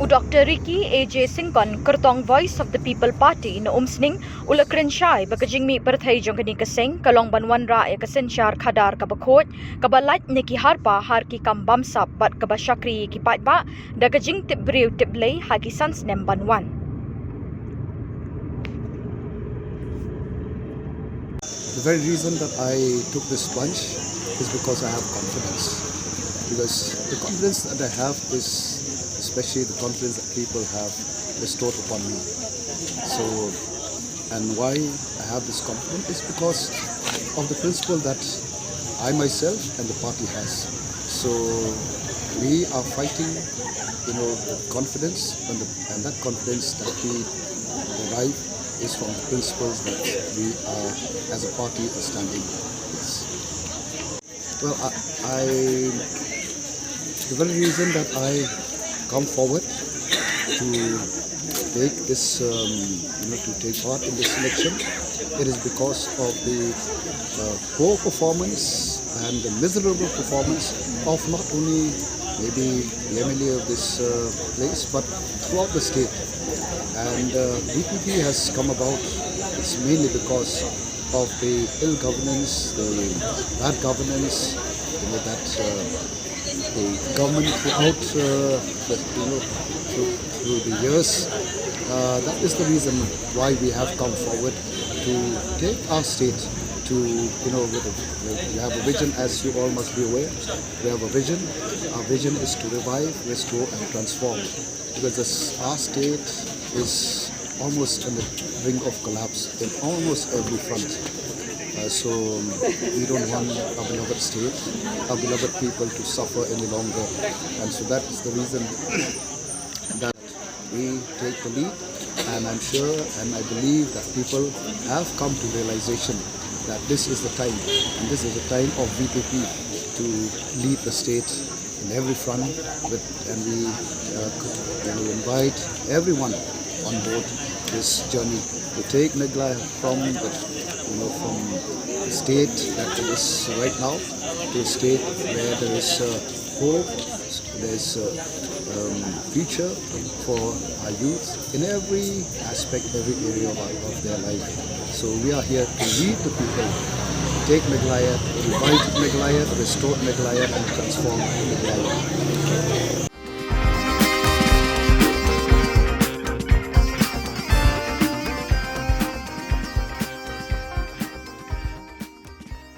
Dr A J Syngkon kyrtong Voice of the People Party na Umsning ulakrensyay bagajing mi perthai jong kani kaseng kalong banwan ra ya kasensyar khadar kabakhot kabalat ni ki harpa har ki kambam sap bat kabashakri ki patba dagajing tibriu tiblei haki sans nem banwan. The very reason that I took this plunge is because I have confidence. Because the confidence that I have is especially the confidence that people have bestowed upon me. So, and why I have this confidence is because of the principle that I myself and the party has. So, we are fighting, confidence, and that confidence that we derive is from the principles that we are, as a party, are standing with. Well, the very reason that I come forward to take this, to take part in this election, it is because of the poor performance and the miserable performance of not only maybe the MLA of this place, but throughout the state. And VPP has come about, it's mainly because of the ill governance, the bad governance, that the government throughout through the years. That is the reason why we have come forward to take our state to, we have a vision, as you all must be aware. We have a vision. Our vision is to revive, restore and transform, because our state is almost on the brink of collapse in almost every front. So we don't want our beloved state, our beloved people to suffer any longer. And so that is the reason that we take the lead. And I'm sure and I believe that people have come to realization that this is the time, and this is the time of VPP to lead the state in every front. And we invite everyone on board this journey to take Meghalaya from the state that it is right now to a state where there is hope, there is future for our youth in every aspect, every area of their life. So we are here to lead the people, take Meghalaya, revive Meghalaya, restore Meghalaya and transform Meghalaya.